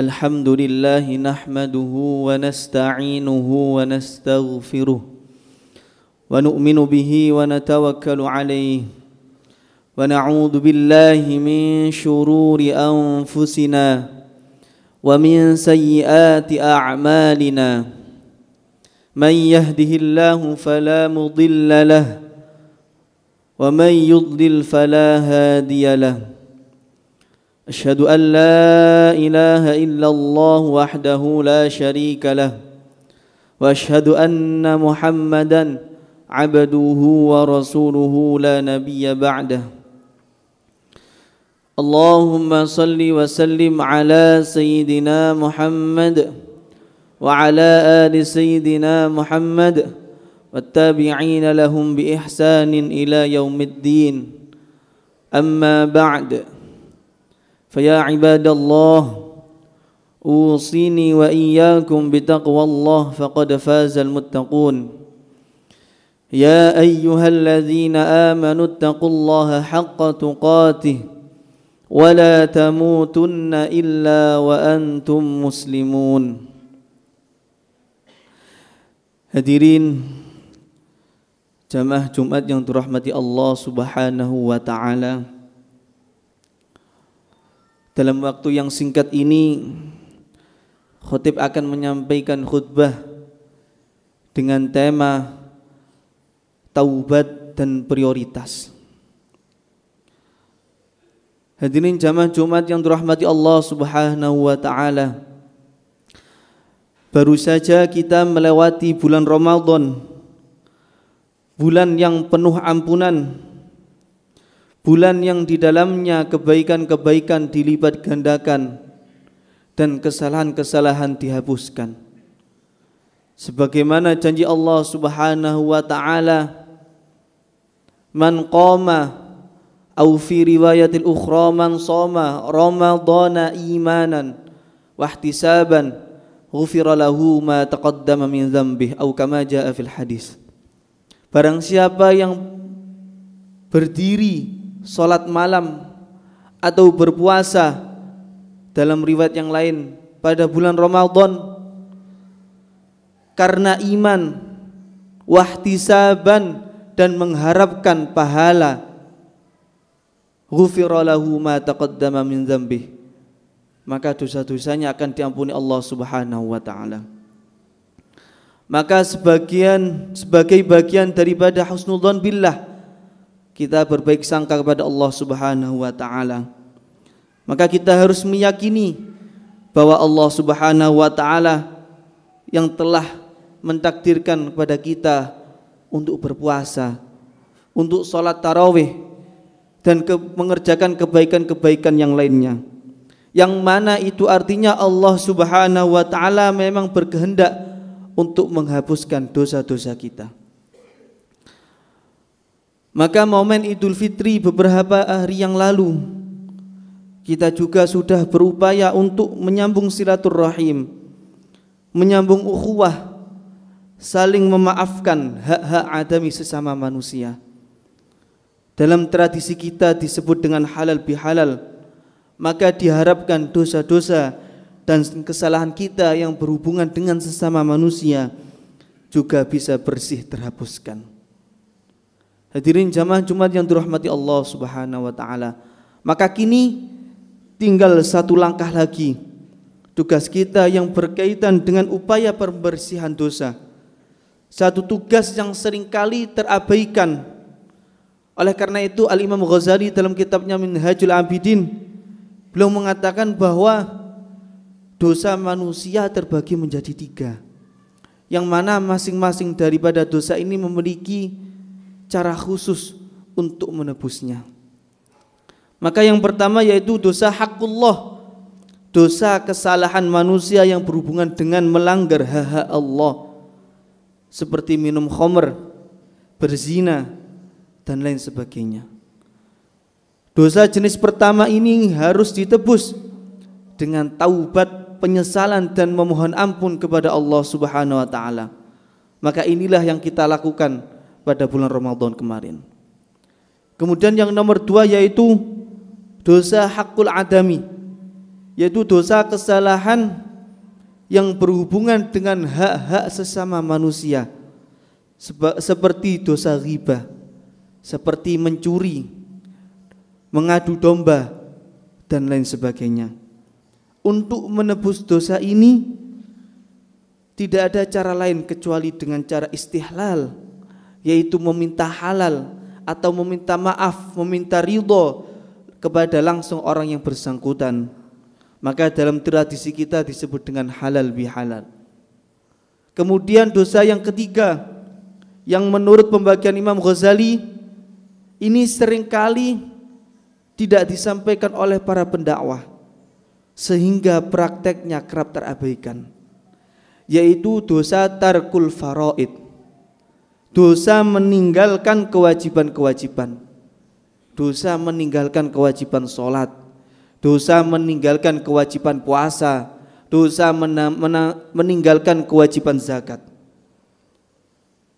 الحمد لله نحمده ونستعينه ونستغفره ونؤمن به ونتوكل عليه ونعوذ بالله من شرور أنفسنا ومن سيئات أعمالنا من يهده الله فلا مضل له ومن يضلل فلا هادي له أشهد أن لا إله إلا الله وحده لا شريك له وأشهد أن محمدا عبده ورسوله لا نبي بعده اللهم صل وسلم على سيدنا محمد وعلى آل سيدنا محمد والتابعين لهم بإحسان إلى يوم الدين أما بعد فيا عباد الله أوصيني وإياكم بتقوى الله فقد فاز المتقون يا أيها الذين آمنوا اتقوا الله حق تقاته ولا تموتن إلا وأنتم مسلمون. Hadirin jamaah Jumat yang dirahmati Allah Subhanahu wa taala. Dalam waktu yang singkat ini khotib akan menyampaikan khutbah dengan tema taubat dan prioritas. Hadirin jamaah Jumat yang dirahmati Allah Subhanahu wa taala. Baru saja kita melewati bulan Ramadan, bulan yang penuh ampunan, bulan yang di dalamnya kebaikan-kebaikan dilipat gandakan dan kesalahan-kesalahan dihapuskan. Sebagaimana janji Allah Subhanahu wa taala, man qama au fi riwayatil ukhra man shoma ramadhana imanan wa ihtisaban ghufira lahu ma taqaddama min dzambihi au kama jaa fil hadis. Barang siapa yang berdiri salat malam atau berpuasa, dalam riwayat yang lain pada bulan Ramadan, karena iman, wahtisaban dan mengharapkan pahala, ghufira lahu ma taqaddama min dzambihi, maka dosa-dosanya akan diampuni Allah Subhanahu wa taala. Maka sebagai bagian daripada husnudzon billah, kita berbaik sangka kepada Allah Subhanahu wa taala. Maka kita harus meyakini bahwa Allah Subhanahu wa taala yang telah mentakdirkan kepada kita untuk berpuasa, untuk sholat tarawih dan mengerjakan kebaikan-kebaikan yang lainnya, yang mana itu artinya Allah Subhanahu wa taala memang berkehendak untuk menghapuskan dosa-dosa kita. Maka momen Idul Fitri beberapa hari yang lalu, kita juga sudah berupaya untuk menyambung silaturahim, menyambung ukhuwah, saling memaafkan hak-hak adami sesama manusia. Dalam tradisi kita disebut dengan halal bihalal, maka diharapkan dosa-dosa dan kesalahan kita yang berhubungan dengan sesama manusia juga bisa bersih terhapuskan. Hadirin jamaah Jumat yang dirahmati Allah Subhanahu wa taala. Maka kini tinggal satu langkah lagi, tugas kita yang berkaitan dengan upaya pembersihan dosa. Satu tugas yang seringkali terabaikan. Oleh karena itu Al-Imam Ghazali dalam kitabnya Minhajul Abidin, beliau mengatakan bahwa dosa manusia terbagi menjadi 3, yang mana masing-masing daripada dosa ini memiliki cara khusus untuk menebusnya. Maka yang pertama yaitu dosa haqqullah, dosa kesalahan manusia yang berhubungan dengan melanggar hak Allah, seperti minum khamr, berzina dan lain sebagainya. Dosa jenis pertama ini harus ditebus dengan taubat, penyesalan dan memohon ampun kepada Allah Subhanahu wa taala. Maka inilah yang kita lakukan pada bulan Ramadan kemarin. Kemudian yang nomor 2 yaitu dosa hakul adami, yaitu dosa kesalahan yang berhubungan dengan hak-hak sesama manusia, seperti dosa ghibah, seperti mencuri, mengadu domba, dan lain sebagainya. Untuk menebus dosa ini tidak ada cara lain kecuali dengan cara istihlal, yaitu meminta halal atau meminta maaf, meminta ridho kepada langsung orang yang bersangkutan. Maka dalam tradisi kita disebut dengan halal bihalal. Kemudian dosa yang ketiga, yang menurut pembagian Imam Ghazali ini seringkali tidak disampaikan oleh para pendakwah, sehingga prakteknya kerap terabaikan, yaitu dosa tarkul faraid, dosa meninggalkan kewajiban-kewajiban, dosa meninggalkan kewajiban sholat, dosa meninggalkan kewajiban puasa, dosa meninggalkan kewajiban zakat.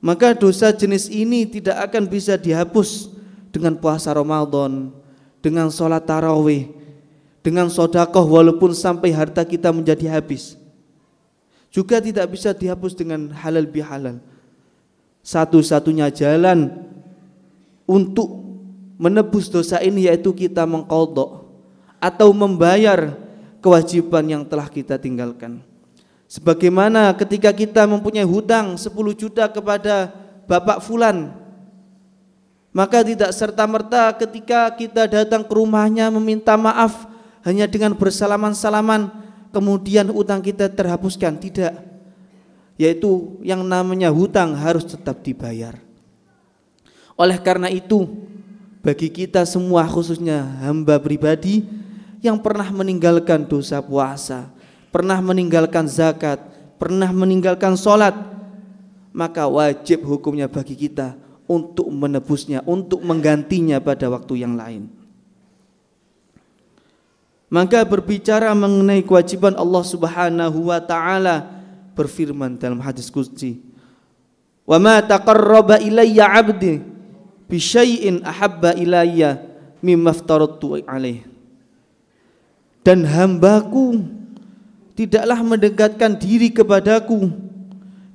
Maka dosa jenis ini tidak akan bisa dihapus dengan puasa Ramadan, dengan sholat tarawih, dengan sodakoh walaupun sampai harta kita menjadi habis. Juga tidak bisa dihapus dengan halal bihalal. Satu-satunya jalan untuk menebus dosa ini yaitu kita mengqadha atau membayar kewajiban yang telah kita tinggalkan. Sebagaimana ketika kita mempunyai hutang 10 juta kepada Bapak Fulan, maka tidak serta-merta ketika kita datang ke rumahnya meminta maaf hanya dengan bersalaman-salaman kemudian hutang kita terhapuskan. Tidak, yaitu yang namanya hutang harus tetap dibayar. Oleh karena itu, bagi kita semua khususnya hamba pribadi yang pernah meninggalkan dosa puasa, pernah meninggalkan zakat, pernah meninggalkan sholat, maka wajib hukumnya bagi kita untuk menebusnya, untuk menggantinya pada waktu yang lain. Maka berbicara mengenai kewajiban, Allah Subhanahu wa taala berfirman dalam hadis qudsi, "Wa ma taqarraba ilayya 'abdi bi syai'in ahabba ilayya mimma aftaradtu 'alaihi." Dan hambaku tidaklah mendekatkan diri kepadaku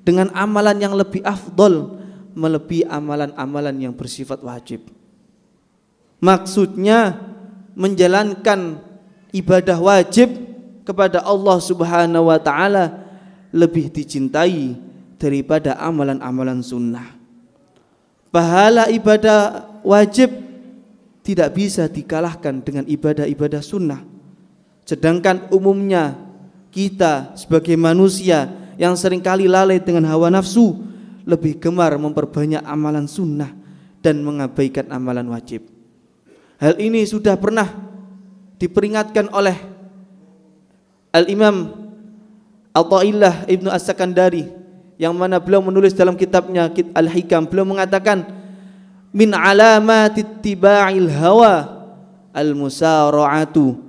dengan amalan yang lebih afdol melebihi amalan-amalan yang bersifat wajib. Maksudnya menjalankan ibadah wajib kepada Allah Subhanahu wa taala lebih dicintai daripada amalan-amalan sunnah. Pahala ibadah wajib tidak bisa dikalahkan dengan ibadah-ibadah sunnah. Sedangkan umumnya kita sebagai manusia yang seringkali lalai dengan hawa nafsu lebih gemar memperbanyak amalan sunnah dan mengabaikan amalan wajib. Hal ini sudah pernah diperingatkan oleh Al-Imam Athaillah Ibnu As-Sakandari, yang mana beliau menulis dalam kitabnya Al-Hikam, beliau mengatakan, min alamati ittiba'il hawa al-musara'atu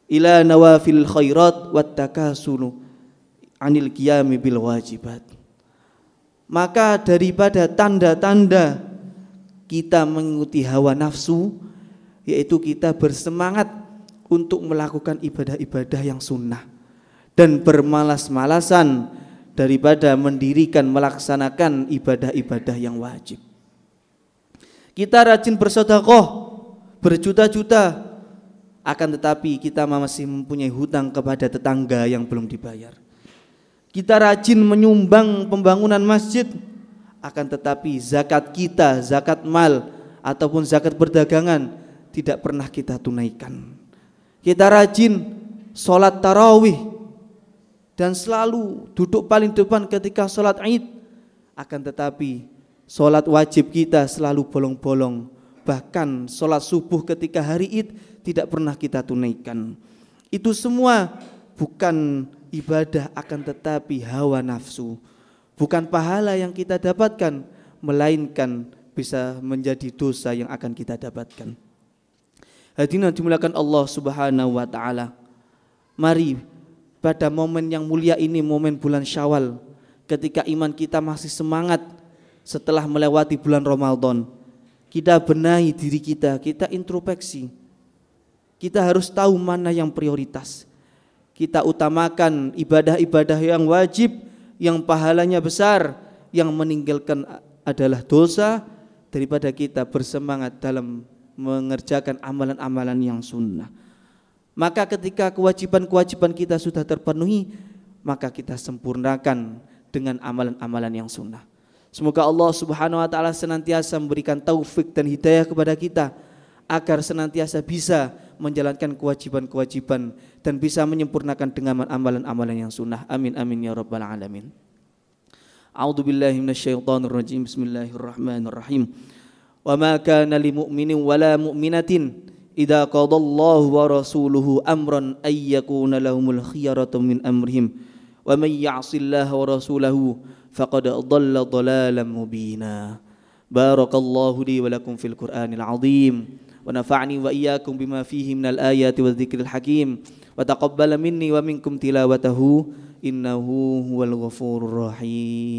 ila nawafil khairat wat takasulu anil qiyami bil wajibat. Maka daripada tanda-tanda kita mengikuti hawa nafsu, yaitu kita bersemangat untuk melakukan ibadah-ibadah yang sunnah dan bermalas-malasan daripada mendirikan melaksanakan ibadah-ibadah yang wajib. Kita rajin bersedekah berjuta-juta, akan tetapi kita masih mempunyai hutang kepada tetangga yang belum dibayar. Kita rajin menyumbang pembangunan masjid, akan tetapi zakat kita, zakat mal ataupun zakat perdagangan tidak pernah kita tunaikan. Kita rajin sholat tarawih dan selalu duduk paling depan ketika sholat Id, akan tetapi sholat wajib kita selalu bolong-bolong. Bahkan sholat subuh ketika hari Id tidak pernah kita tunaikan. Itu semua bukan ibadah, akan tetapi hawa nafsu. Bukan pahala yang kita dapatkan, melainkan bisa menjadi dosa yang akan kita dapatkan. Hadirin dimuliakan Allah Subhanahu wa taala. Mari pada momen yang mulia ini, momen bulan Syawal, ketika iman kita masih semangat setelah melewati bulan Ramadan, kita benahi diri kita, kita introspeksi. Kita harus tahu mana yang prioritas. Kita utamakan ibadah-ibadah yang wajib, yang pahalanya besar, yang meninggalkan adalah dosa, daripada kita bersemangat dalam mengerjakan amalan-amalan yang sunnah. Maka ketika kewajiban-kewajiban kita sudah terpenuhi, maka kita sempurnakan dengan amalan-amalan yang sunnah. Semoga Allah Subhanahu wa taala senantiasa memberikan taufik dan hidayah kepada kita agar senantiasa bisa menjalankan kewajiban-kewajiban dan bisa menyempurnakan dengan amalan-amalan yang sunnah. Amin amin ya rabbal alamin. A'udzu billahi minasyaitonir rajim. Bismillahirrahmanirrahim. Wa ma kana lil mu'minin wala mu'minatin idza qadallahu wa rasuluhu amran ay yakuna lahumul khiyaratu min amrihim wa may ya'sillaha wa rasulahu faqad dhalla dhalalan mubina. Barakallahu li wa lakum fil Qur'anil 'azim. ونفعني وإياكم بما فيه من الآيات والذكر الحكيم وتقبل مني ومنكم تلاوته إنه هو الغفور الرحيم.